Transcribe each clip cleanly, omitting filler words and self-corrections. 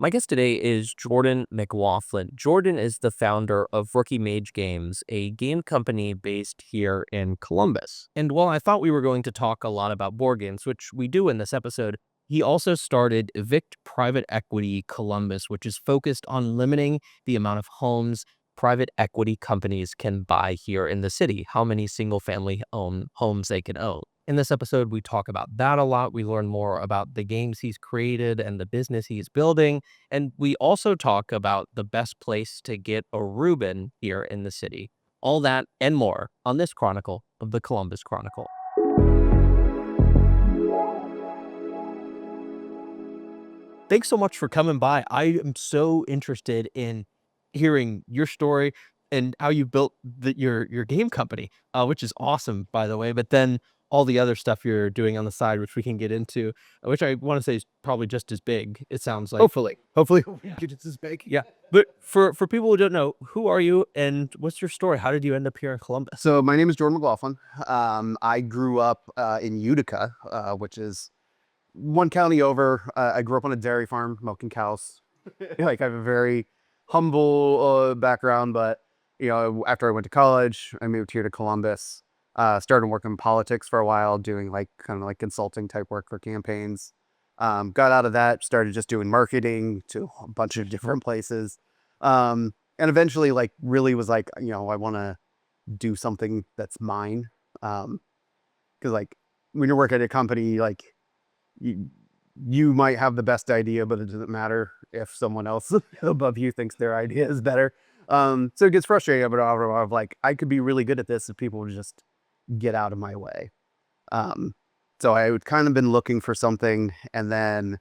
My guest today is Jordan McLaughlin. Jordan is the founder of Rookie Mage Games, a game company based here in Columbus. And while I thought we were going to talk a lot about board games, which we do in this episode, he also started Evict Private Equity Columbus, which is focused on limiting the amount of homes private equity companies can buy here in the city, how many single-family homes they can own. In this episode, we talk about that a lot. We learn more about the games he's created and the business he's building. And we also talk about the best place to get a Reuben here in the city. All that and more on this chronicle of the Columbus Chronicle. Thanks so much for coming by. I am so interested in hearing your story and how you built your game company, which is awesome, by the way. But then all the other stuff you're doing on the side, which we can get into, which I want to say is probably just as big. It sounds like. Hopefully it's as big. Yeah. But for people who don't know, who are you and what's your story? How did you end up here in Columbus? So my name is Jordan McLaughlin. I grew up in Utica, which is one county over. I grew up on a dairy farm, milking cows. Like I have a very humble background, but after I went to college, I moved here to Columbus. Started working in politics for a while, doing kind of like consulting type work for campaigns. Got out of that, started just doing marketing to a bunch of different places. And eventually really was I want to do something that's mine. Cause when you're working at a company, you might have the best idea, but it doesn't matter if someone else above you thinks their idea is better. So it gets frustrating, but of I could be really good at this if people would just get out of my way. So I would kind of been looking for something, and then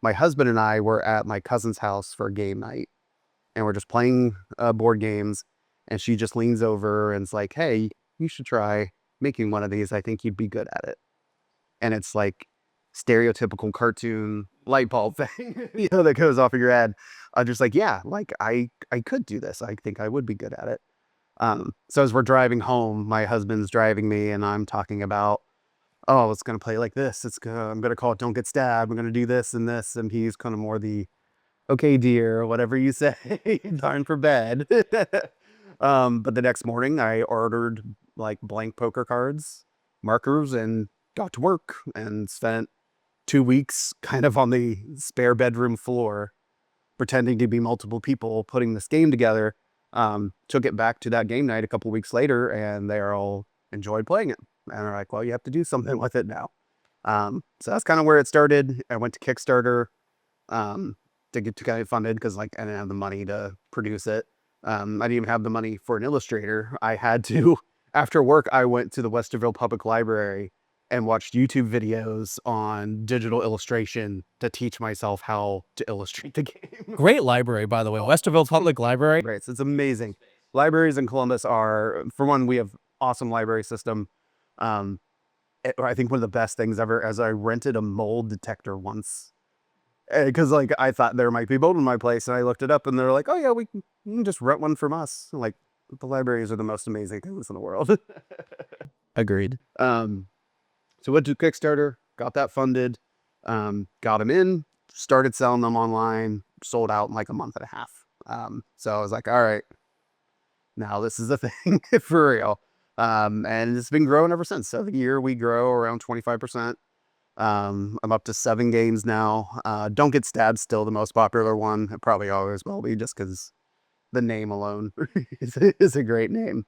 my husband and I were at my cousin's house for a game night, and we're just playing board games, and she just leans over and is like, "Hey, you should try making one of these. I think you'd be good at it." And it's like stereotypical cartoon light bulb thing, that goes off in your head. I'm just like, yeah, I could do this. I think I would be good at it. So as we're driving home, my husband's driving me, and I'm talking about, oh, it's going to play like this. I'm going to call it Don't Get Stabbed. I'm going to do this and this. And he's kind of more the, okay, dear, whatever you say, darn for bed. But the next morning I ordered blank poker cards, markers, and got to work and spent 2 weeks kind of on the spare bedroom floor, pretending to be multiple people putting this game together. Took it back to that game night a couple weeks later, and they all enjoyed playing it. And they're like, well, you have to do something with it now. So that's kind of where it started. I went to Kickstarter to get funded because I didn't have the money to produce it. I didn't even have the money for an illustrator. I had to, after work, I went to the Westerville Public Library and watched YouTube videos on digital illustration to teach myself how to illustrate the game. Great library, by the way. Westerville Public Library. Great. So it's amazing. Libraries in Columbus are, for one, we have awesome library system. I think one of the best things ever, as I rented a mold detector once, because I thought there might be mold in my place, and I looked it up, and they're like, oh yeah, you can just rent one from us. The libraries are the most amazing things in the world. Agreed. So went to Kickstarter, got that funded, got them in, started selling them online, sold out in a month and a half. So I was like, all right, now this is a thing for real. And it's been growing ever since. So the year we grow around 25%. I'm up to 7 games now. Don't Get Stabbed, still the most popular one. It probably always will be, just because the name alone is a great name.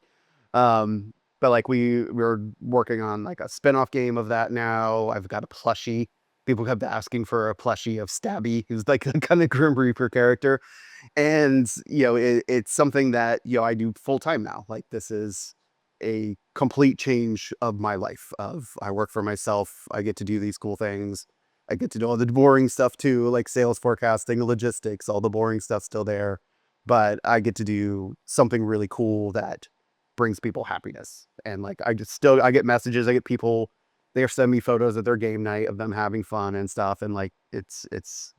But we're working on a spin-off game of that now. I've got a plushie. People kept asking for a plushie of Stabby, who's a kind of Grim Reaper character. And, it's something that, I do full time now. This is a complete change of my life. I work for myself. I get to do these cool things. I get to do all the boring stuff too, like sales forecasting, logistics, all the boring stuff still there. But I get to do something really cool that brings people happiness. And I get messages, I get people, they send me photos of their game night of them having fun and stuff. And it's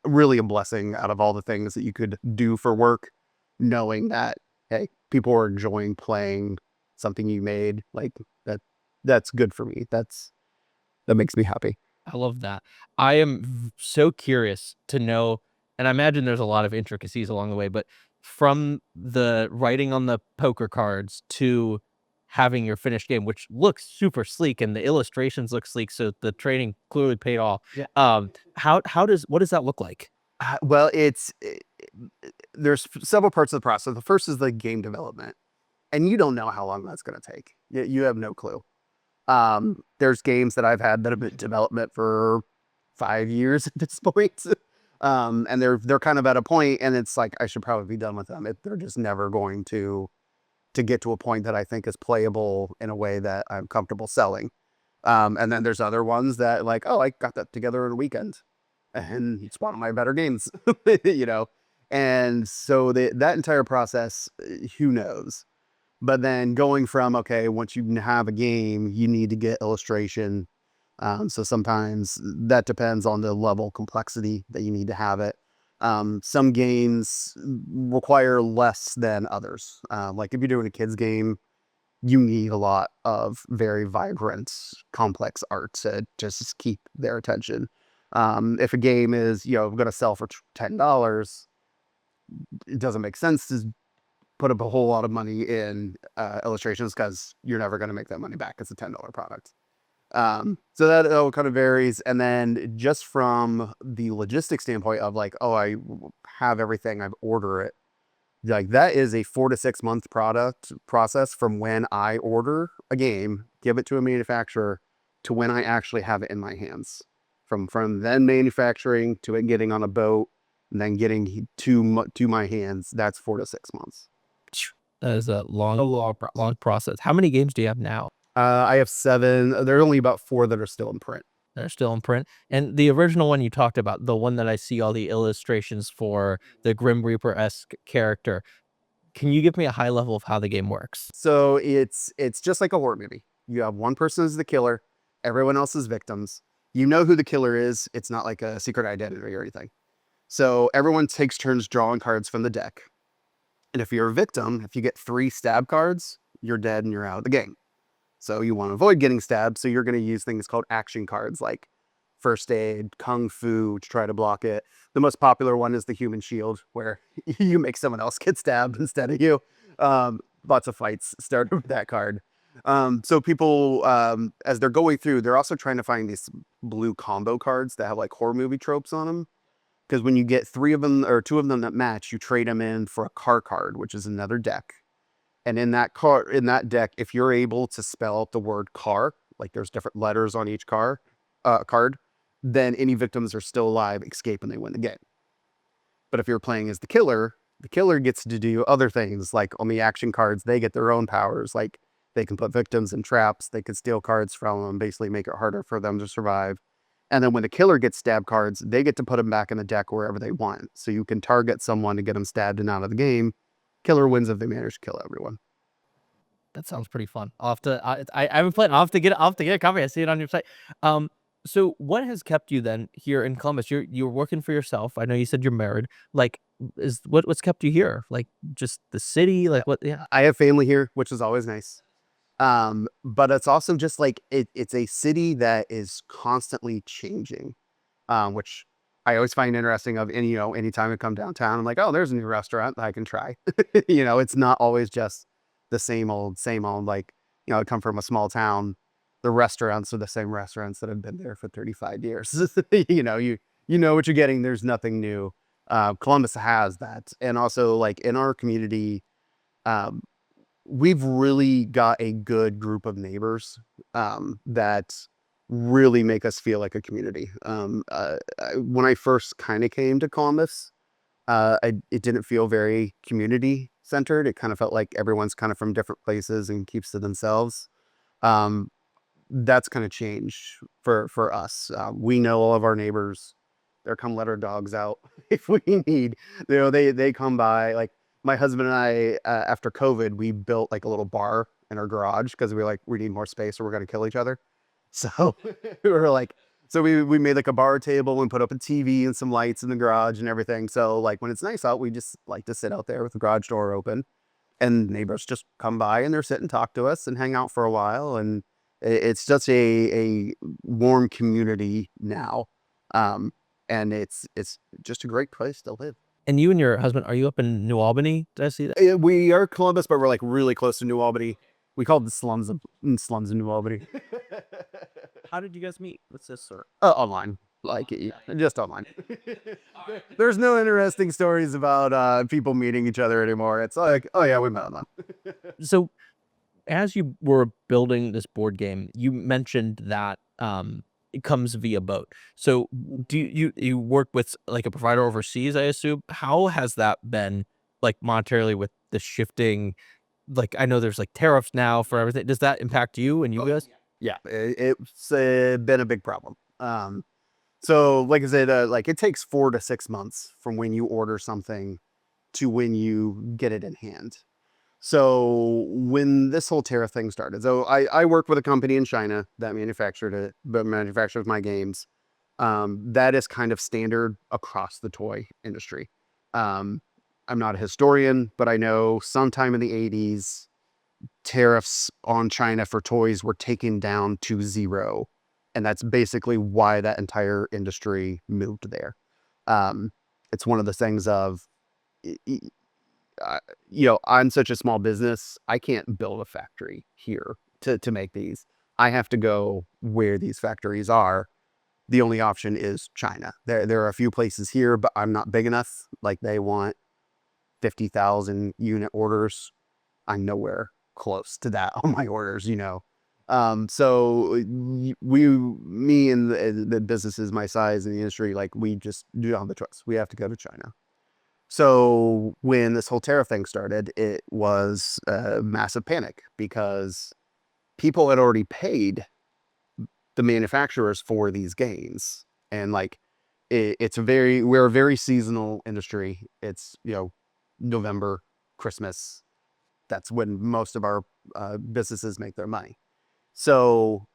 really a blessing out of all the things that you could do for work, knowing that, hey, people are enjoying playing something you made. That's good for me. That makes me happy. I love that. I am so curious to know and I imagine there's a lot of intricacies along the way, but from the writing on the poker cards to having your finished game, which looks super sleek and the illustrations look sleek, so the training clearly paid off. Yeah. What does that look like? Well, there's several parts of the process. The first is the game development, and you don't know how long that's going to take. You have no clue. There's games that I've had that have been in development for 5 years at this point. And they're kind of at a point, and it's like I should probably be done with them. They're just never going to get to a point that I think is playable in a way that I'm comfortable selling. And then there's other ones that like, oh, I got that together in a weekend, and it's one of my better games, you know. And so that entire process, who knows? But then going from, okay, once you have a game, you need to get illustration. So sometimes that depends on the level of complexity that you need to have it. Some games require less than others. Like if you're doing a kid's game, you need a lot of very vibrant, complex art to just keep their attention. If a game is, going to sell for $10, it doesn't make sense to put up a whole lot of money in illustrations because you're never going to make that money back. It's a $10 product. So that all kind of varies. And then just from the logistics standpoint of like, oh, I have everything, I've ordered it. Like that is a 4 to 6 month product process from when I order a game, give it to a manufacturer, to when I actually have it in my hands. From then manufacturing to it getting on a boat and then getting to my hands, that's 4 to 6 months. That is a long process. How many games do you have now? I have 7. There are only about 4 that are still in print. They're still in print. And the original one you talked about, the one that I see all the illustrations for, the Grim Reaper-esque character. Can you give me a high level of how the game works? So it's just like a horror movie. You have one person as the killer, everyone else is victims. You know who the killer is. It's not like a secret identity or anything. So everyone takes turns drawing cards from the deck. And if you're a victim, if you get 3 stab cards, you're dead and you're out of the game. So you want to avoid getting stabbed. So you're going to use things called action cards like first aid, kung fu to try to block it. The most popular one is the human shield, where you make someone else get stabbed instead of you. Lots of fights start with that card. So people, as they're going through, they're also trying to find these blue combo cards that have like horror movie tropes on them. Because when you get 3 of them or 2 of them that match, you trade them in for a car card, which is another deck. And in that deck, if you're able to spell out the word car, like there's different letters on each card, then any victims are still alive, escape, and they win the game. But if you're playing as the killer gets to do other things. Like on the action cards, they get their own powers. Like they can put victims in traps, they can steal cards from them, basically make it harder for them to survive. And then when the killer gets stabbed cards, they get to put them back in the deck wherever they want. So you can target someone to get them stabbed and out of the game. Killer wins if they manage to kill everyone. That sounds pretty fun. I'll have to. I haven't played. I'll have to get a copy. I see it on your site. So what has kept you then here in Columbus? You're working for yourself. I know you said you're married. Like, what's kept you here? Like, just the city? Like, what? Yeah. I have family here, which is always nice. But it's also just like it's a city that is constantly changing, which I always find interesting. Anytime I come downtown, I'm like, oh, there's a new restaurant that I can try. It's not always just the same old. Like, I come from a small town. The restaurants are the same restaurants that have been there for 35 years. You know what you're getting. There's nothing new. Columbus has that, and also like in our community, we've really got a good group of neighbors that really make us feel like a community. When I first kind of came to Columbus, it didn't feel very community centered. It kind of felt like everyone's kind of from different places and keeps to themselves. That's kind of changed for us. We know all of our neighbors. They're come let our dogs out if we need. They come by. Like my husband and I, after COVID, we built like a little bar in our garage because we were like, we need more space or we're gonna kill each other. So we were like, so we made like a bar table and put up a TV and some lights in the garage and everything. So like when it's nice out, we just like to sit out there with the garage door open, and neighbors just come by and they're sit and talk to us and hang out for a while. And it's just a warm community now. and it's just a great place to live. And you and your husband, are you up in New Albany? Did I see that? We are Columbus, but we're like really close to New Albany. We call it the slums of New Albany. How did you guys meet? What's this, sir? Online, like just online. There's no interesting stories about people meeting each other anymore. It's like, oh yeah, we met online. So as you were building this board game, you mentioned that it comes via boat. So do you work with like a provider overseas, I assume? How has that been like monetarily with the shifting? Like I know there's like tariffs now for everything. Does that impact you and you guys? Yeah, it's been a big problem. So like I said, like it takes 4 to 6 months from when you order something to when you get it in hand. So when this whole tariff thing started, so I work with a company in China that manufactures my games. That is kind of standard across the toy industry. Um, I'm not a historian, but I know sometime in the 80s, tariffs on China for toys were taken down to 0. And that's basically why that entire industry moved there. It's one of the things of, I'm such a small business. I can't build a factory here to make these. I have to go where these factories are. The only option is China. There are a few places here, but I'm not big enough. Like they want 50,000 unit orders. I'm nowhere close to that on my orders. So me and the businesses my size in the industry, like we just do not have the choice. We have to go to China. So when this whole tariff thing started, it was a massive panic because people had already paid the manufacturers for these games. And like, we're a very seasonal industry. It's, November, Christmas. That's when most of our businesses make their money. So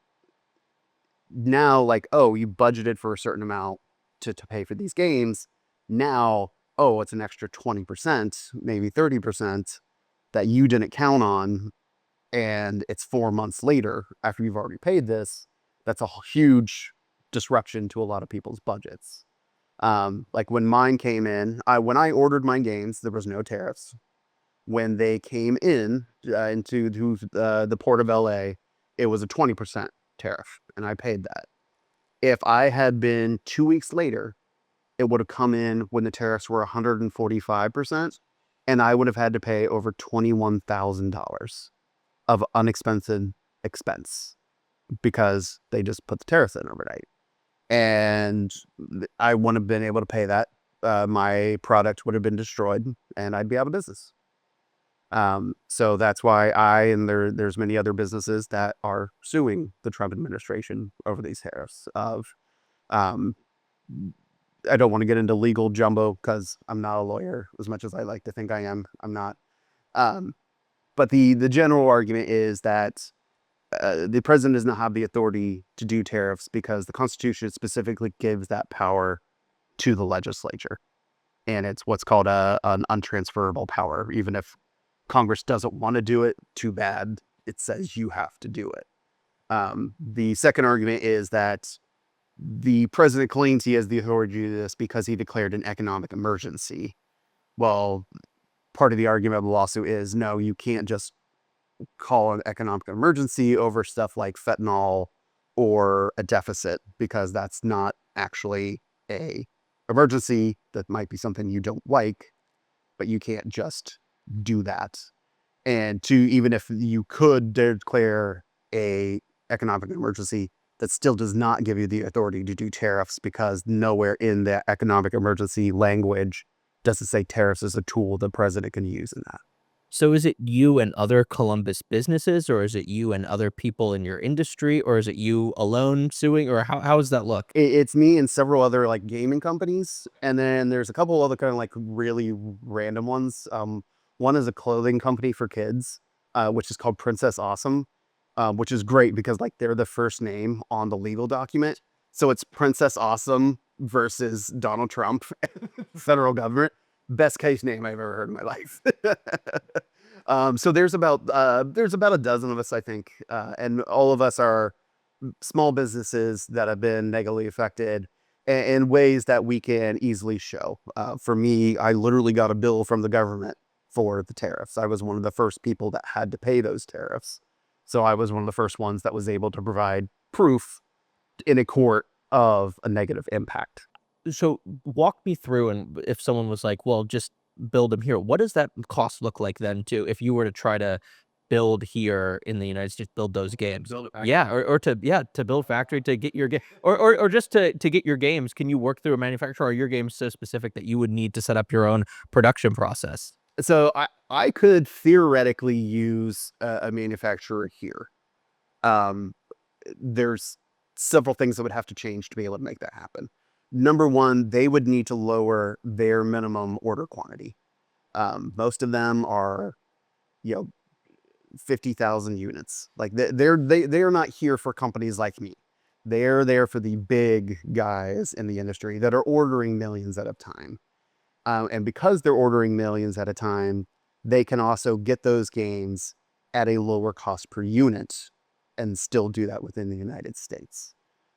now like, oh, you budgeted for a certain amount to pay for these games. Now, oh, it's an extra 20%, maybe 30% that you didn't count on. And it's 4 months later after you've already paid this. That's a huge disruption to a lot of people's budgets. Like when mine came in, when I ordered my games, there was no tariffs. When they came into the port of LA, it was a 20% tariff, and I paid that. If I had been 2 weeks later, it would have come in when the tariffs were 145%, and I would have had to pay over $21,000 of unexpected expense because they just put the tariffs in overnight. And I wouldn't have been able to pay that. My product would have been destroyed, and I'd be out of business. So that's why there's many other businesses that are suing the Trump administration over these tariffs I don't want to get into legal jumbo because I'm not a lawyer as much as I like to think I am. I'm not. But the general argument is that the president does not have the authority to do tariffs because the Constitution specifically gives that power to the legislature. And it's what's called an untransferable power. Even if Congress doesn't want to do it, too bad, it says you have to do it. The second argument is that the president claims he has the authority to do this because he declared an economic emergency. Well, part of the argument of the lawsuit is, no, you can't just call an economic emergency over stuff like fentanyl or a deficit, because that's not actually a emergency. That might be something you don't like, but you can't just do that. And even if you could declare a economic emergency, that still does not give you the authority to do tariffs, because nowhere in the economic emergency language does it say tariffs is a tool the president can use in that. So is it you and other Columbus businesses, or is it you and other people in your industry, or is it you alone suing, or how does that look? It's me and several other like gaming companies, and then there's a couple other kind of like really random ones. One is a clothing company for kids, which is called Princess Awesome, which is great because like they're the first name on the legal document. So it's Princess Awesome versus Donald Trump, federal government. Best case name I've ever heard in my life. So there's about a dozen of us, I think, and all of us are small businesses that have been negatively affected. in ways that we can easily show. For me, I literally got a bill from the government for the tariffs. I was one of the first people that had to pay those tariffs. So I was one of the first ones that was able to provide proof in a court of a negative impact. So walk me through, and if someone was like, well, just build them here, what does that cost look like then too, if you were to try to build here in the United States, build those games? Build it back. Yeah, or to to build factory to get your game, or just to get your games. Can you work through a manufacturer, or are your games so specific that you would need to set up your own production process? So I could theoretically use a manufacturer here. Um, there's several things that would have to change to be able to make that happen. Number one, they would need to lower their minimum order quantity. Most of them are, you know, 50,000 units. Like they're not here for companies like me. They're there for the big guys in the industry that are ordering millions at a time. And because they're ordering millions at a time, they can also get those games at a lower cost per unit and still do that within the United States.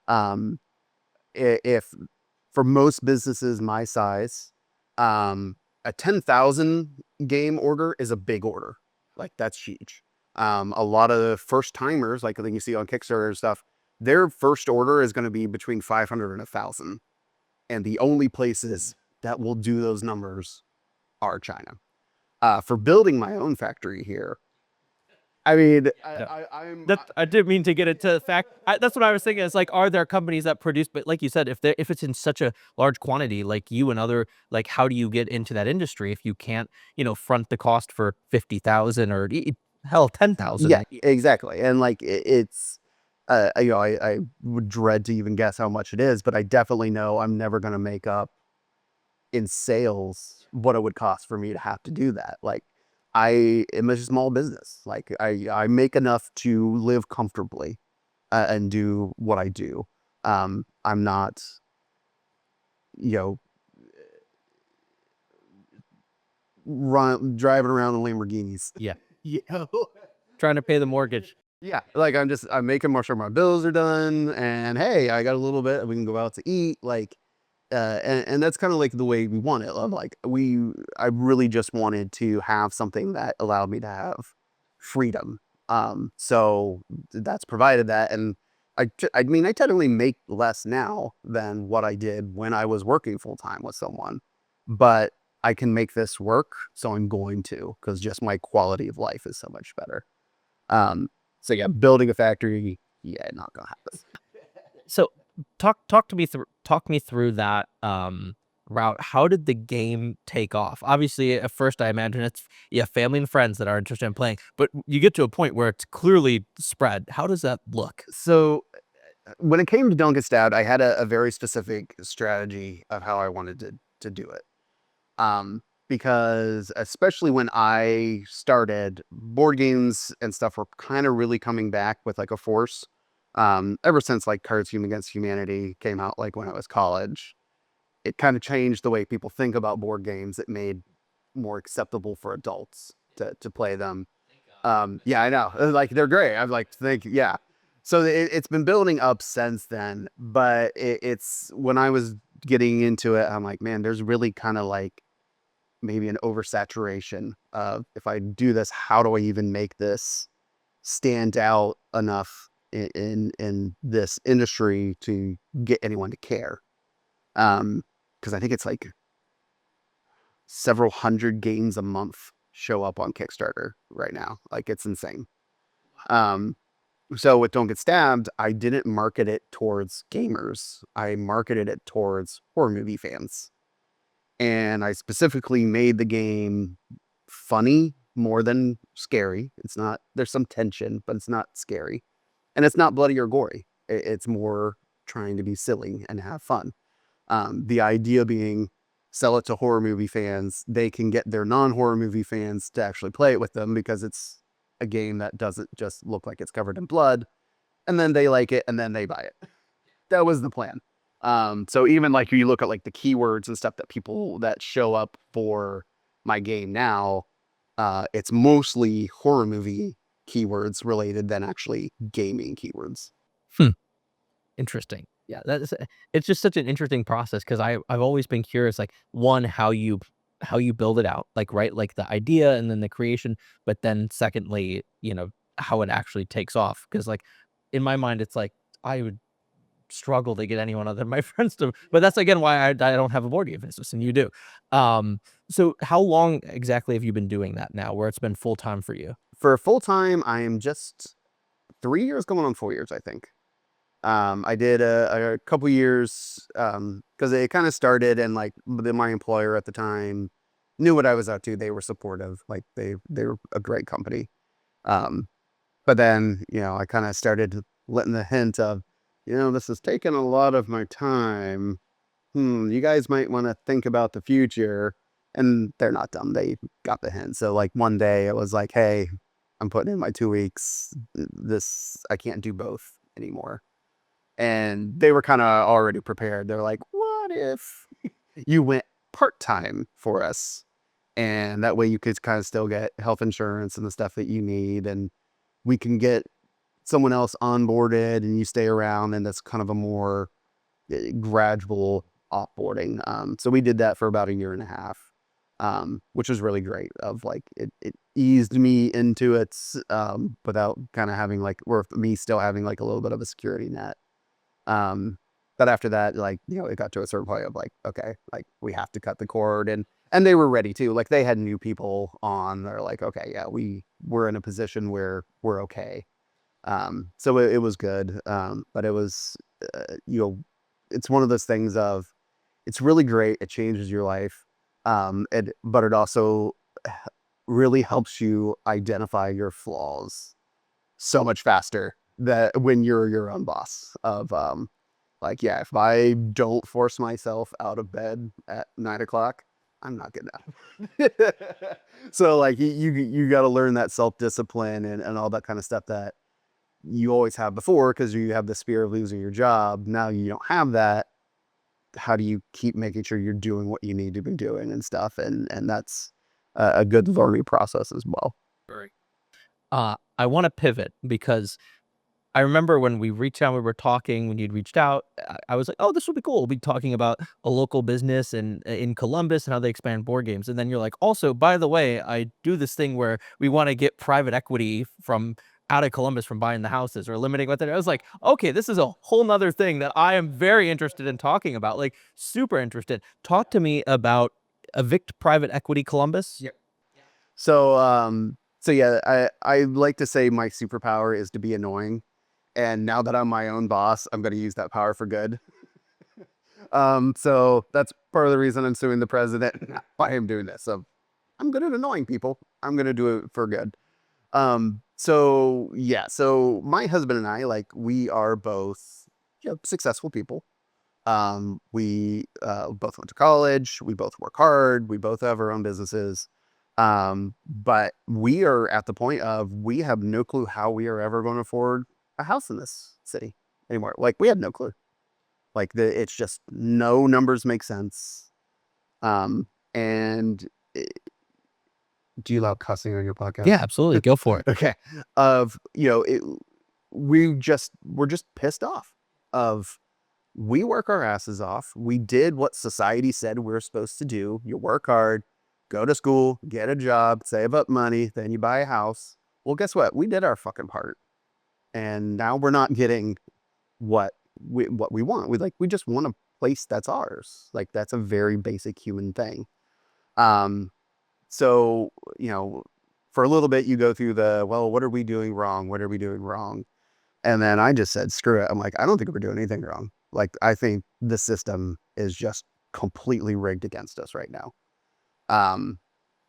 Um, if for most businesses my size, a 10,000 game order is a big order. Like that's huge. A lot of the first timers, like I think you see on Kickstarter and stuff, their first order is going to be between 500 and 1,000. And the only places that will do those numbers are China. For building my own factory here, I mean, I didn't mean to get into the fact. That's what I was thinking. It's like, are there companies that produce? But like you said, if it's in such a large quantity, like you and other, like, how do you get into that industry if you can't, front the cost for 50,000 or hell 10,000? yeah, exactly. And like it's, I would dread to even guess how much it is, but I definitely know I'm never going to make up in sales what it would cost for me to have to do that. Like I am a small business. Like I make enough to live comfortably and do what I do. I'm not, you know, driving around in Lamborghinis. Yeah, You know? trying to pay the mortgage. Yeah, like I'm making sure my bills are done, and hey, I got a little bit, we can go out to eat, like, and that's kind of like the way we want it. Like I really just wanted to have something that allowed me to have freedom. So that's provided that, and I mean, I technically make less now than what I did when I was working full time with someone, but I can make this work, so I'm going to, because just my quality of life is so much better. Um, so yeah, building a factory, yeah, not gonna happen. So talk me through that route. How did the game take off? Obviously, at first I imagine it's family and friends that are interested in playing, but you get to a point where it's clearly spread. How does that look? So when it came to Don't Get Stabbed, I had a very specific strategy of how I wanted to do it. Because especially when I started, board games and stuff were kind of really coming back with like a force. Ever since like Cards Against Humanity came out, like when I was college, it kind of changed the way people think about board games. It made more acceptable for adults to play them. Yeah, I know. Like they're great. I'm like think, yeah. So it's been building up since then, but it's when I was getting into it, I'm like, man, there's really kind of like maybe an oversaturation of if I do this, how do I even make this stand out enough in this industry to get anyone to care? Because I think it's like several hundred games a month show up on Kickstarter right now. Like it's insane. Um, so with Don't Get Stabbed, I didn't market it towards gamers. I marketed it towards horror movie fans. And I specifically made the game funny more than scary. It's not, there's some tension, but it's not scary. And it's not bloody or gory. It's more trying to be silly and have fun. The idea being sell it to horror movie fans. They can get their non-horror movie fans to actually play it with them because it's a game that doesn't just look like it's covered in blood. And then they like it and then they buy it. That was the plan. So even like you look at like the keywords and stuff that people that show up for my game now, it's mostly horror movie keywords related than actually gaming keywords. Hmm. Interesting. Yeah, it's just such an interesting process because I've always been curious, like, one, how you build it out, like, right, like the idea and then the creation, but then secondly, how it actually takes off. Because like in my mind, it's like I would struggle to get anyone other than my friends to, but that's again why I don't have a board game business and you do. Um, so how long exactly have you been doing that now, where it's been full time for you? For full time, I am just 3 years going on 4 years, I think. I did a couple years because it kind of started and like my employer at the time knew what I was up to. They were supportive, like they were a great company. Um, but then I kind of started letting the hint of, this is taking a lot of my time. You guys might want to think about the future. And they're not dumb. They got the hint. So like one day it was like, hey, I'm putting in my 2 weeks. I can't do both anymore. And they were kind of already prepared. They're like, what if you went part-time for us? And that way you could kind of still get health insurance and the stuff that you need. And we can get someone else onboarded and you stay around. And that's kind of a more gradual offboarding. So we did that for about a year and a half, which was really great. Of like, it eased me into it without kind of having like, or me still having like a little bit of a security net. But after that, like, it got to a certain point of like, okay, like we have to cut the cord, and they were ready to, like, they had new people on. They're like, okay, yeah, we're in a position where we're okay. So it was good. But it was, it's one of those things of, it's really great. It changes your life. But it also really helps you identify your flaws so much faster that when you're your own boss of, like, yeah, if I don't force myself out of bed at 9 o'clock, I'm not getting out. So like you got to learn that self-discipline and all that kind of stuff that you always have before, because you have this fear of losing your job. Now you don't have that. How do you keep making sure you're doing what you need to be doing and stuff? And that's a good learning process as well. Right. I want to pivot because I remember when we reached out, we were talking, when you'd reached out, I was like, "Oh, this would be cool. We'll be talking about a local business in Columbus and how they expand board games." And then you're like, "Also, by the way, I do this thing where we wanna get private equity from out of Columbus from buying the houses or limiting what they." I was like, "Okay, this is a whole 'nother thing that I am very interested in talking about, like, super interested." Talk to me about Evict Private Equity Columbus. Yep. So yeah, I like to say my superpower is to be annoying. And now that I'm my own boss, I'm going to use that power for good. So that's part of the reason I'm suing the president. Why I'm doing this. So I'm good at annoying people. I'm going to do it for good. So yeah, so my husband and I, like, we are both, successful people. We both went to college. We both work hard. We both have our own businesses. But we are at the point of, we have no clue how we are ever going to afford a house in this city anymore. Like, we had no clue. Like, it's just, no numbers make sense. And do you allow cussing on your podcast? Yeah, absolutely. Go for it. Okay. We're just pissed off of, we work our asses off. We did what society said we're supposed to do. You work hard, go to school, get a job, save up money, then you buy a house. Well, guess what? We did our fucking part. And now we're not getting what we want. We just want a place that's ours. Like, that's a very basic human thing. So, for a little bit you go through well, what are we doing wrong? What are we doing wrong? And then I just said, screw it. I'm like, I don't think we're doing anything wrong. Like, I think the system is just completely rigged against us right now.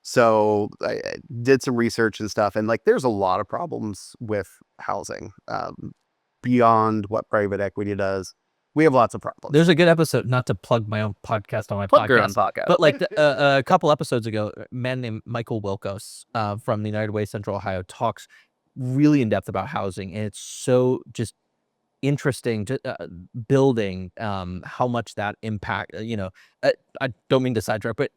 So I did some research and stuff, and like, there's a lot of problems with housing, beyond what private equity does. We have lots of problems. There's a good episode, not to plug my own podcast on my Plug your own podcast, podcast. but like a couple episodes ago, a man named Michael Wilkos from the United Way Central Ohio talks really in depth about housing, and it's so just interesting to building how much that impact. I don't mean to sidetrack, but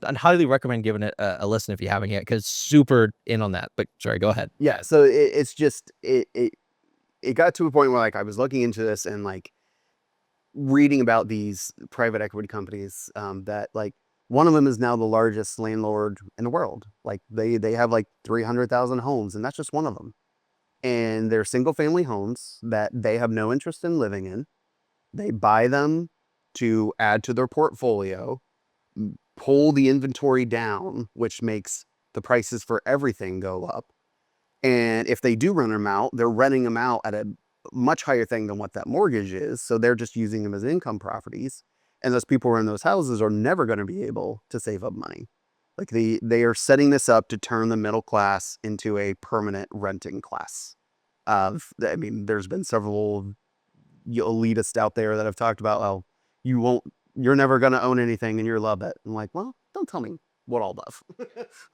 I'd highly recommend giving it a listen if you haven't yet, because super in on that. But sorry, go ahead. Yeah. So it's just, it got to a point where, like, I was looking into this, and like, reading about these private equity companies that like one of them is now the largest landlord in the world. Like they have like 300,000 homes, and that's just one of them. And they're single family homes that they have no interest in living in. They buy them to add to their portfolio, pull the inventory down, which makes the prices for everything go up. And if they do rent them out, they're renting them out at a much higher thing than what that mortgage is. So they're just using them as income properties. And those people who are in those houses are never going to be able to save up money. Like they are setting this up to turn the middle class into a permanent renting class. I mean, there's been several elitists out there that have talked about, oh, you're never going to own anything and you'll love it. I'm like, well, don't tell me what I'll love.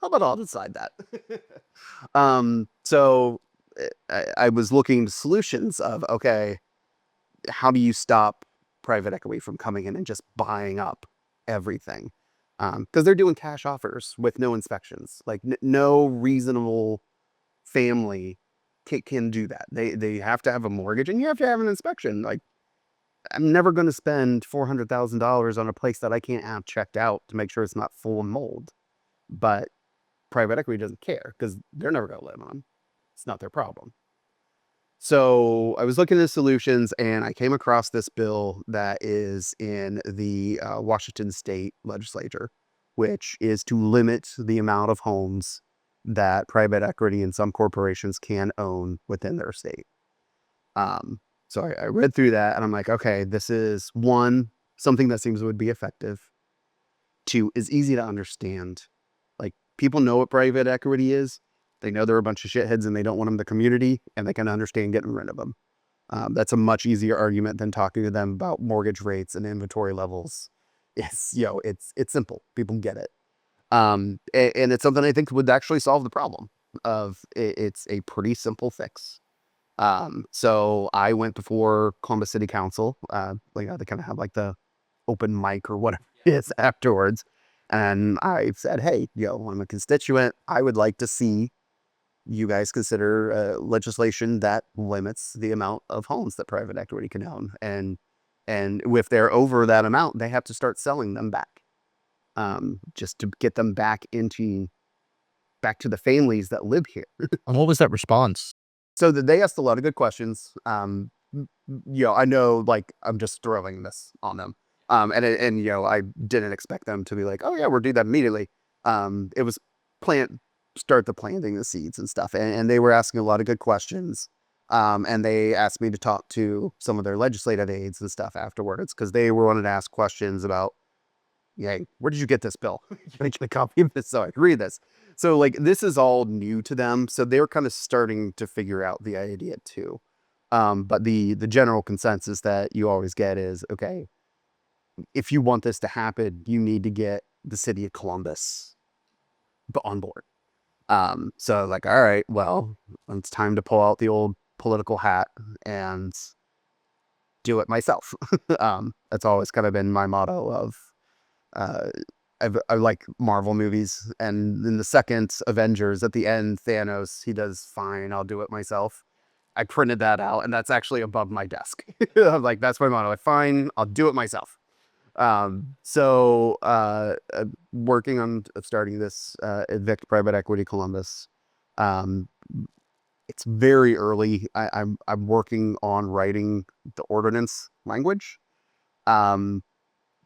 How about I'll decide that? So I was looking into solutions of, okay, how do you stop private equity from coming in and just buying up everything? Because they're doing cash offers with no inspections. Like no reasonable family can do that. They have to have a mortgage and you have to have an inspection. Like I'm never going to spend $400,000 on a place that I can't have checked out to make sure it's not full of mold. But private equity doesn't care because they're never going to live on them. It's not their problem. So I was looking at solutions and I came across this bill that is in the Washington State legislature, which is to limit the amount of homes that private equity and some corporations can own within their state. So I read through that and I'm like, okay, this is one, something that seems would be effective. Two, is easy to understand. Like people know what private equity is. They know they're a bunch of shitheads and they don't want them in the community, and they can understand getting rid of them. That's a much easier argument than talking to them about mortgage rates and inventory levels. It's it's simple. People get it. And it's something I think would actually solve the problem of it's a pretty simple fix. So I went before Columbus City Council. They kind of have like the open mic or whatever it is afterwards. And I said, hey, I'm a constituent. I would like to see you guys consider legislation that limits the amount of homes that private equity can own. And if they're over that amount, they have to start selling them back, just to get them back to the families that live here. And what was that response? So they asked a lot of good questions. I know, like, I'm just throwing this on them. I didn't expect them to be like, oh yeah, we'll do that immediately. It was start the planting the seeds and stuff. And they were asking a lot of good questions. And they asked me to talk to some of their legislative aides and stuff afterwards, because they were wanting to ask questions about, where did you get this bill? Can I get a copy of this so I can read this? So like, this is all new to them. So they're kind of starting to figure out the idea too. But the general consensus that you always get is, okay, if you want this to happen, you need to get the city of Columbus on board. So like, all right, well, it's time to pull out the old political hat and do it myself. That's always kind of been my motto of, I like Marvel movies, and in the second Avengers at the end, Thanos, he does fine, I'll do it myself. I printed that out and that's actually above my desk. I'm like, that's my motto. Fine, I'll do it myself. Working on starting this Evict Private Equity Columbus. It's very early. I'm working on writing the ordinance language,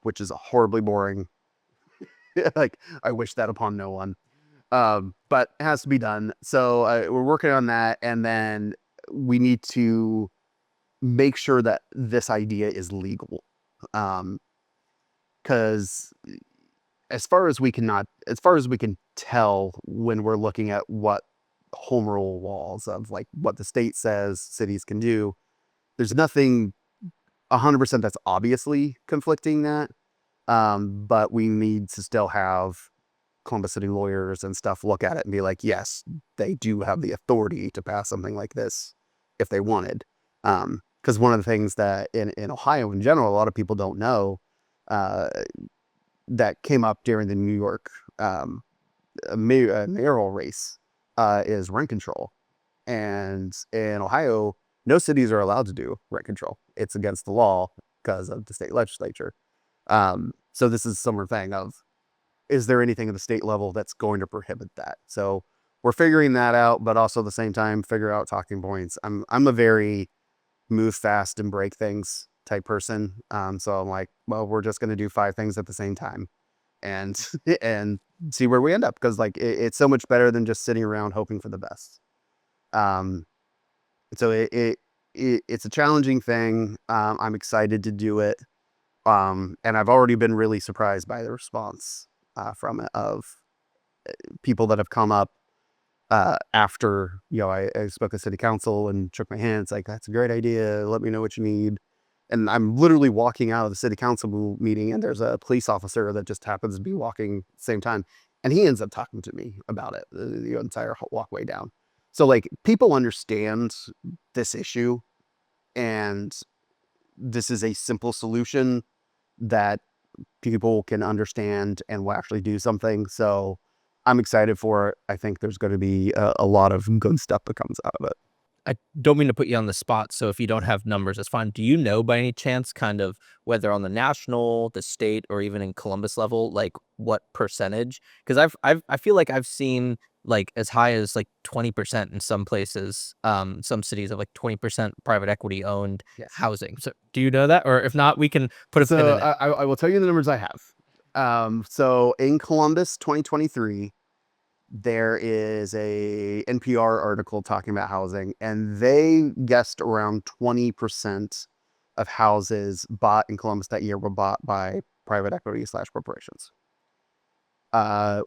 which is horribly boring. Like, I wish that upon no one. But it has to be done. So we're working on that, and then we need to make sure that this idea is legal. Because as far as we can tell, when we're looking at what home rule laws of like what the state says cities can do, there's nothing 100% that's obviously conflicting that. But we need to still have Columbus City lawyers and stuff look at it and be like, yes, they do have the authority to pass something like this if they wanted. Because one of the things that in Ohio in general, a lot of people don't know, that came up during the New York mayoral race, is rent control. And in Ohio, no cities are allowed to do rent control. It's against the law because of the state legislature. So this is a similar thing of, is there anything at the state level that's going to prohibit that? So we're figuring that out, but also at the same time, figure out talking points. I'm a very move fast and break things type person. So I'm like, well, we're just going to do 5 things at the same time and, and see where we end up. Cause like, it's so much better than just sitting around hoping for the best. Um, so it's a challenging thing. I'm excited to do it. And I've already been really surprised by the response, from it, of people that have come up, after, I spoke to city council and shook my hand. It's like, that's a great idea. Let me know what you need. And I'm literally walking out of the city council meeting, and there's a police officer that just happens to be walking at the same time. And he ends up talking to me about it the entire walkway down. So like, people understand this issue, and this is a simple solution that people can understand and will actually do something. So I'm excited for it. I think there's going to be a lot of good stuff that comes out of it. I don't mean to put you on the spot, so if you don't have numbers, it's fine. Do you know by any chance kind of whether on the national, the state, or even in Columbus level, like what percentage? Because I feel like I've seen like as high as like 20% in some places, some cities have like 20% private equity owned Yes. housing. So do you know that? Or if not, we can put a pin So in it. I will tell you the numbers I have. So in Columbus 2023, there is a NPR article talking about housing, and they guessed around 20% of houses bought in Columbus that year were bought by private equity / corporations. Uh,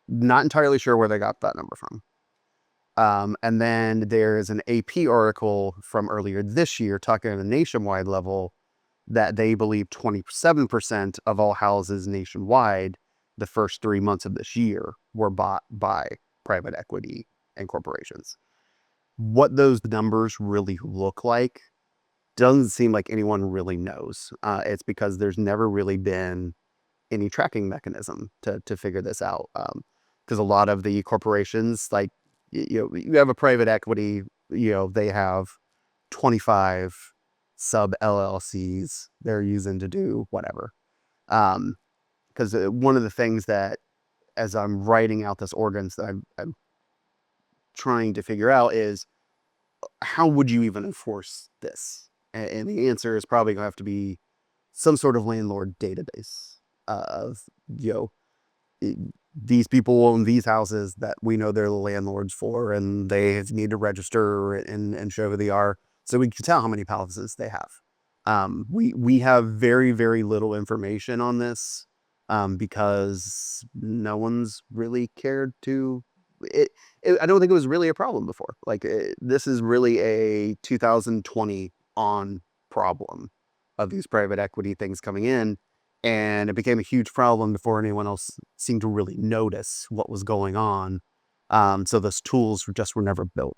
Not entirely sure where they got that number from. And then there's an AP article from earlier this year talking at a nationwide level that they believe 27% of all houses nationwide the first 3 months of this year were bought by private equity and corporations. What those numbers really look like doesn't seem like anyone really knows. It's because there's never really been any tracking mechanism to figure this out. Because a lot of the corporations, like, you have a private equity, they have 25 sub LLCs they're using to do whatever. Because one of the things that, as I'm writing out this ordinance, that I'm trying to figure out is, how would you even enforce this? And the answer is probably going to have to be some sort of landlord database of, these people own these houses that we know they're the landlords for, and they need to register and show who they are, so we can tell how many houses they have. We have very, very little information on this, because no one's really cared to. I don't think it was really a problem before. Like, this is really a 2020 on problem of these private equity things coming in. And it became a huge problem before anyone else seemed to really notice what was going on. So those tools were never built.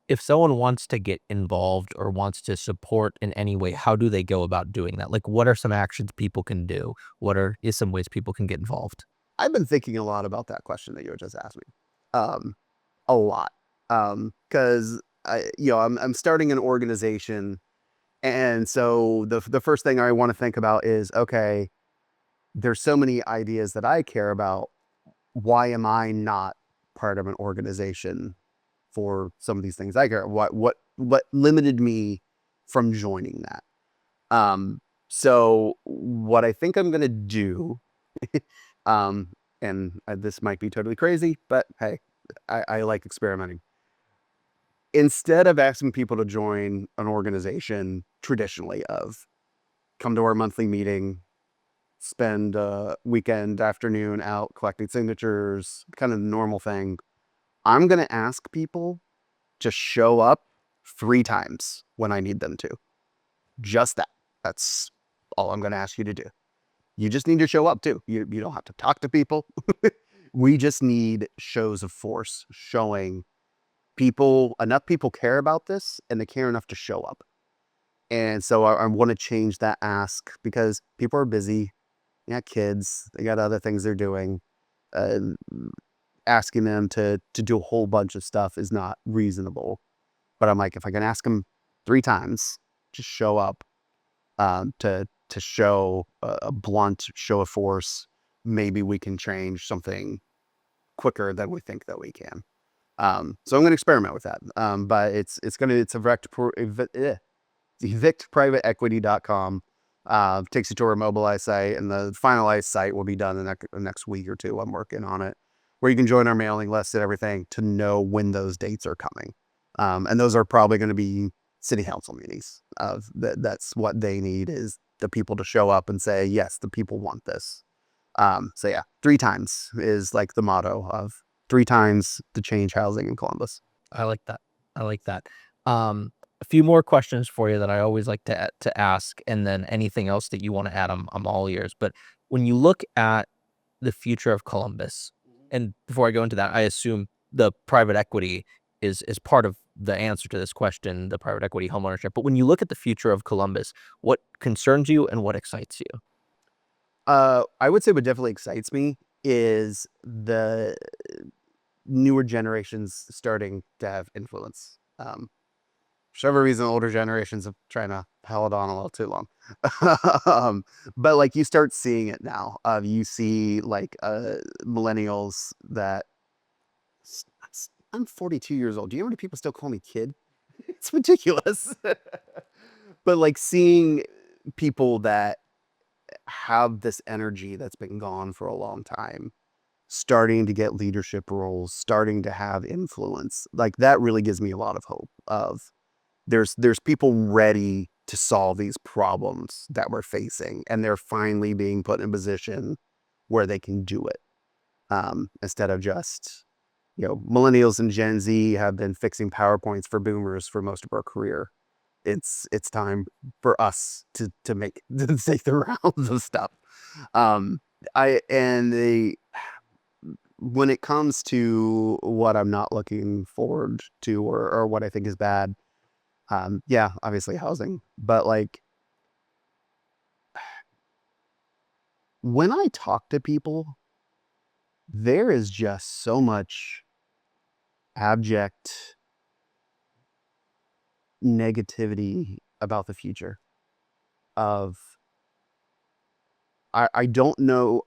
If someone wants to get involved or wants to support in any way, how do they go about doing that? Like, what are some actions people can do? Is some ways people can get involved? I've been thinking a lot about that question that you just asked me. Um, a lot. Because I'm starting an organization, and so the first thing I want to think about is, okay, there's so many ideas that I care about. Why am I not part of an organization for some of these things I care? What limited me from joining that? So what I think I'm gonna do, um, and this might be totally crazy, but hey, I like experimenting. Instead of asking people to join an organization traditionally of, come to our monthly meeting, spend a weekend afternoon out collecting signatures, kind of the normal thing, I'm going to ask people to show up 3 times when I need them to. Just that. That's all I'm going to ask you to do. You just need to show up too. You don't have to talk to people. We just need shows of force showing enough people care about this, and they care enough to show up. And so I want to change that ask, because people are busy. They got kids. They got other things they're doing. Uh, Asking them to do a whole bunch of stuff is not reasonable. But I'm like, if I can ask them 3 times, just show up to show a blunt show of force. Maybe we can change something quicker than we think that we can. So I'm going to experiment with that. But it's evictprivateequity.com. Takes you to our mobilized site, and the finalized site will be done in the next week or two. I'm working on it, where you can join our mailing list and everything to know when those dates are coming. And those are probably going to be city council meetings. That's what they need, is the people to show up and say, yes, the people want this. So yeah, 3 times is like the motto of 3 times to change housing in Columbus. I like that. I like that. A few more questions for you that I always like to ask, and then anything else that you want to add, I'm all ears. But when you look at the future of Columbus, and before I go into that, I assume the private equity is part of the answer to this question, the private equity homeownership. But when you look at the future of Columbus, what concerns you and what excites you? I would say what definitely excites me is the newer generations starting to have influence. For whatever reason, older generations have trying to held on a little too long. But like, you start seeing it now. You see like millennials that I'm 42 years old. Do you know how many people still call me kid? It's ridiculous. But like, seeing people that have this energy that's been gone for a long time starting to get leadership roles, starting to have influence, like, that really gives me a lot of hope of there's people ready to solve these problems that we're facing, and they're finally being put in a position where they can do it. Instead of just, millennials and Gen Z have been fixing PowerPoints for boomers for most of our career. It's time for us to make to take the rounds of stuff. I and the When it comes to what I'm not looking forward to, or what I think is bad, yeah, obviously housing. But like, when I talk to people, there is just so much abject negativity about the future of I don't know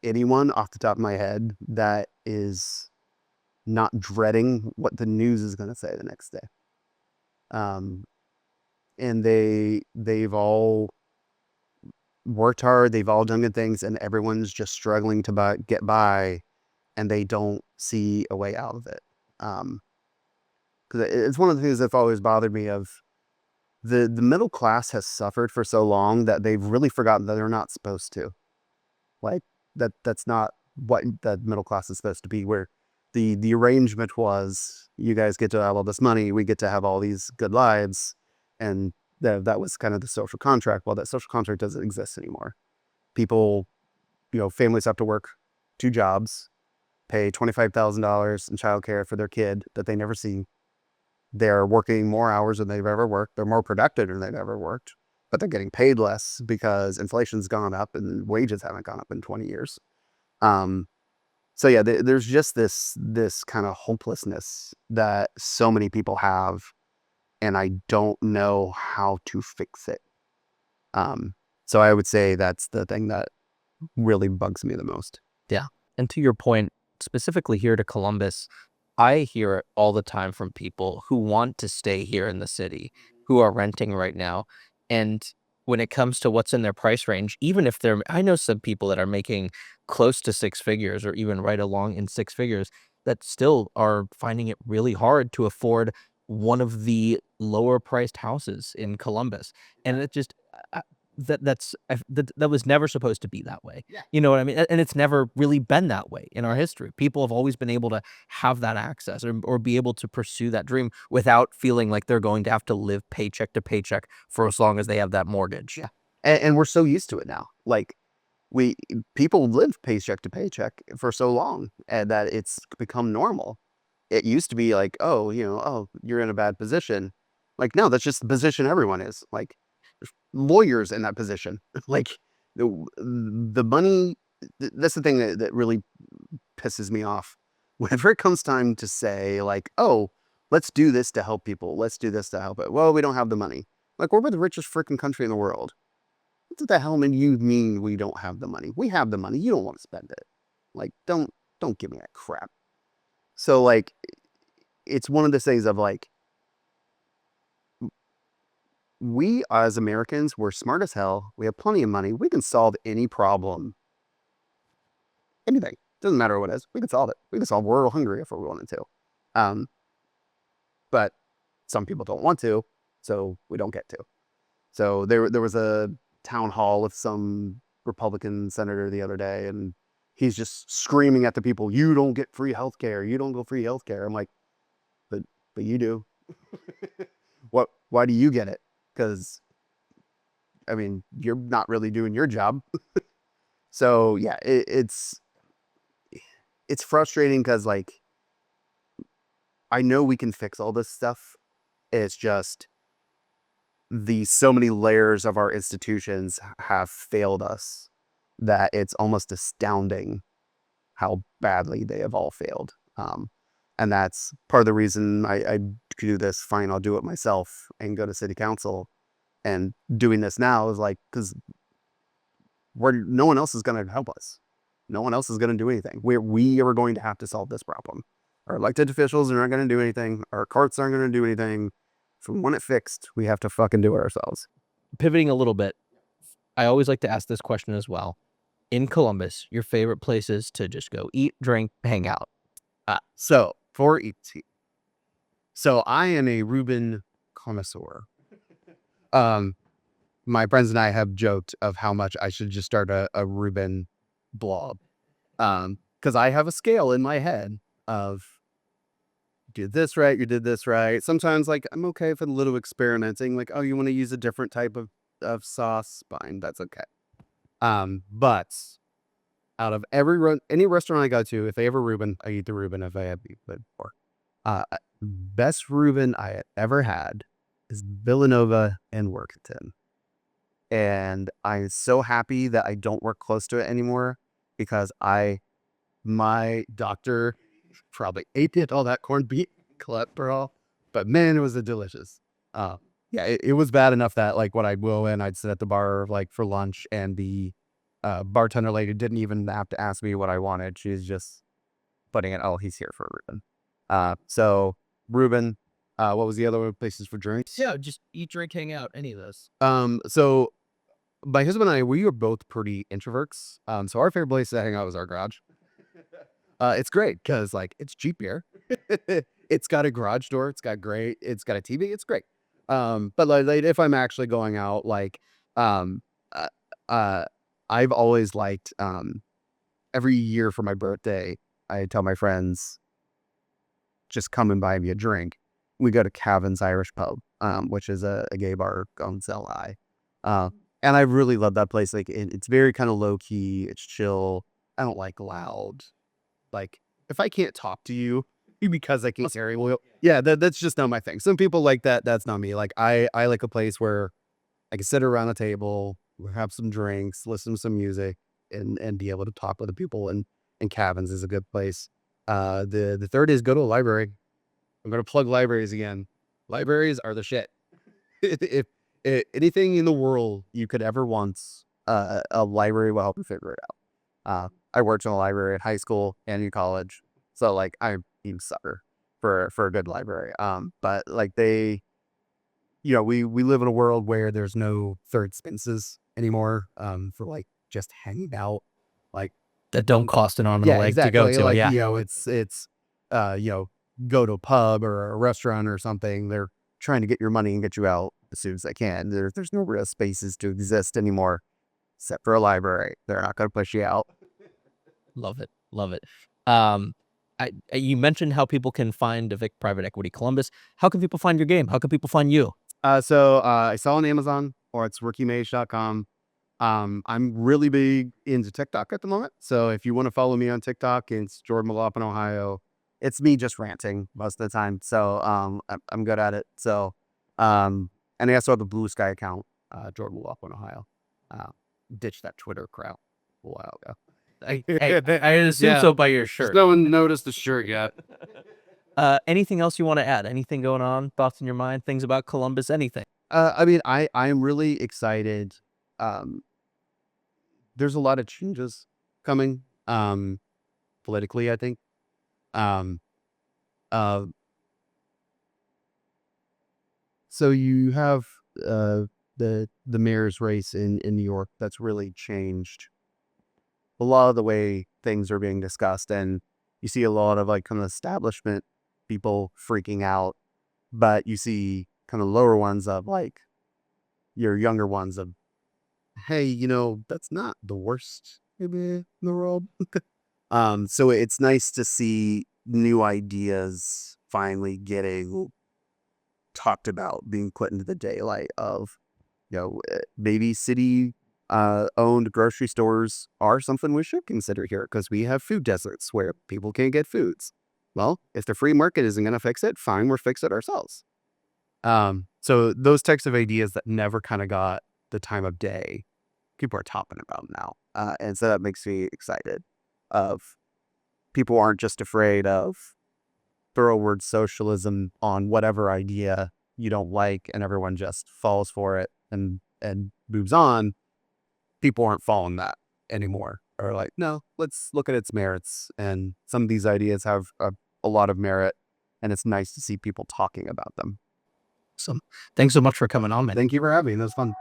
anyone off the top of my head that is not dreading what the news is going to say the next day. Um, and they've all worked hard, they've all done good things, and everyone's just struggling to get by, and they don't see a way out of it. Because it's one of the things that's always bothered me of the middle class has suffered for so long that they've really forgotten that they're not supposed to. Like, that's not what the middle class is supposed to be, where the arrangement was, you guys get to have all this money, we get to have all these good lives, and that was kind of the social contract. Well, that social contract doesn't exist anymore. People, families have to work 2 jobs, pay $25,000 in childcare for their kid that they never see. They're working more hours than they've ever worked. They're more productive than they've ever worked, but they're getting paid less because inflation's gone up and wages haven't gone up in 20 years. So yeah, there's just this kind of hopelessness that so many people have, and I don't know how to fix it. So I would say that's the thing that really bugs me the most. Yeah. And to your point, specifically here to Columbus, I hear it all the time from people who want to stay here in the city, who are renting right now. And when it comes to what's in their price range, even if I know some people that are making close to 6 figures or even right along in 6 figures that still are finding it really hard to afford one of the lower priced houses in Columbus. And it just, that was never supposed to be that way. Yeah. You know what I mean? And it's never really been that way in our history. People have always been able to have that access, or be able to pursue that dream without feeling like they're going to have to live paycheck to paycheck for as long as they have that mortgage. Yeah. And we're so used to it now. Like, people live paycheck to paycheck for so long, and that it's become normal. It used to be like, oh, you're in a bad position. Like, no, that's just the position everyone is. Like, there's lawyers in that position. Like, the money, that's the thing that really pisses me off. Whenever it comes time to say, like, oh, let's do this to help people. Let's do this to help it. Well, we don't have the money. Like, we're the richest freaking country in the world. What the hell you mean we don't have the money? We have the money. You don't want to spend it. Like, don't give me that crap. So, like, it's one of the things of, like, we as Americans, we're smart as hell. We have plenty of money. We can solve any problem. Anything. Doesn't matter what it is. We can solve it. We can solve world hunger if we wanted to. But some people don't want to, so we don't get to. So there was a town hall with some Republican senator the other day, and he's just screaming at the people, "You don't get free healthcare. You don't go free healthcare." I'm like, but you do. Why do you get it? Because, I mean, you're not really doing your job. So yeah, it's frustrating because, like, I know we can fix all this stuff. It's just so many layers of our institutions have failed us that it's almost astounding how badly they have all failed. And that's part of the reason I do this. Fine, I'll do it myself and go to city council. And doing this now is like, because no one else is going to help us. No one else is going to do anything. We are going to have to solve this problem. Our elected officials are not going to do anything. Our courts aren't going to do anything. If we want it fixed, we have to fucking do it ourselves. Pivoting a little bit, I always like to ask this question as well. In Columbus, your favorite places to just go eat, drink, hang out? So for eating, so I am a Reuben connoisseur. My friends and I have joked of how much I should just start a Reuben blog. Because I have a scale in my head of, you did this right, you did this right. Sometimes, like, I'm okay with a little experimenting. Like, oh, you want to use a different type of sauce? Fine, that's okay. But out of any restaurant I go to, if they have a Reuben, I eat the Reuben. If I have beef before, best Reuben I had ever had is Villanova and Workington. And I'm so happy that I don't work close to it anymore, because my doctor probably ate all that corned beef cholesterol, but man, it was delicious. Yeah, it was bad enough that, like, when I'd go in, I'd sit at the bar, like, for lunch, and the bartender lady didn't even have to ask me what I wanted. She's just putting it, oh, he's here for Reuben. So Reuben, what was the other places for drinks? Yeah, just eat, drink, hang out, any of those. So my husband and I, we are both pretty introverts. So our favorite place to hang out was our garage. It's great because, like, it's cheap beer. It's got a garage door. It's got a TV. It's great. But like if I'm actually going out, like, I've always liked, every year for my birthday, I tell my friends, just come and buy me a drink. We go to Cavan's Irish Pub, which is a gay bar on Cell I. And I really love that place. Like, it's very kind of low key. It's chill. I don't like loud. Like, if I can't talk to you because I can't hear you, yeah, that's just not my thing. Some people like that. That's not me. Like, I like a place where I can sit around a table, have some drinks, listen to some music, and be able to talk with the people. And Cavan's is a good place. The third is go to a library. I'm going to plug libraries again. Libraries are the shit. if anything in the world you could ever want, a library will help you figure it out. I worked in a library at high school and in college, so, like, I'm a sucker for a good library. But, like, we live in a world where there's no third expenses anymore, for, like, just hanging out, like, That don't cost an arm and a leg exactly. to go to. Like, Yeah. it's go to a pub or a restaurant or something. They're trying to get your money and get you out as soon as they can. There's no real spaces to exist anymore, except for a library. They're not going to push you out. Love it. Love it. You mentioned how people can find Evict Private Equity Columbus. How can people find your game? How can people find you? So I sell on Amazon, or it's rookiemage.com. I'm really big into TikTok at the moment. So if you want to follow me on TikTok, it's Jordan McLaughlin, Ohio. It's me just ranting most of the time. So I'm good at it. So and I also have the Blue Sky account, Jordan McLaughlin, Ohio. Ditched that Twitter crowd a while ago. I assume so by your shirt. No one noticed the shirt yet. Anything else you want to add? Anything going on? Thoughts in your mind? Things about Columbus? Anything? I mean, I'm really excited. Um, there's a lot of changes coming, politically, I think. Um, uh, so you have the mayor's race in New York that's really changed a lot of the way things are being discussed, and you see a lot of like kind of establishment people freaking out, but you see kind of lower ones of like your younger ones of, hey, that's not the worst maybe in the world. So it's nice to see new ideas finally getting talked about, being put into the daylight of, maybe city owned grocery stores are something we should consider here because we have food deserts where people can't get foods. Well, if the free market isn't going to fix it, fine, we'll fix it ourselves. So those types of ideas that never kind of got the time of day, people are talking about now. And so that makes me excited of people aren't just afraid of throw a word socialism on whatever idea you don't like and everyone just falls for it and moves on. People aren't following that anymore. Or like, no, let's look at its merits. And some of these ideas have a lot of merit, and it's nice to see people talking about them. So thanks so much for coming on, man. Thank you for having me. That was fun.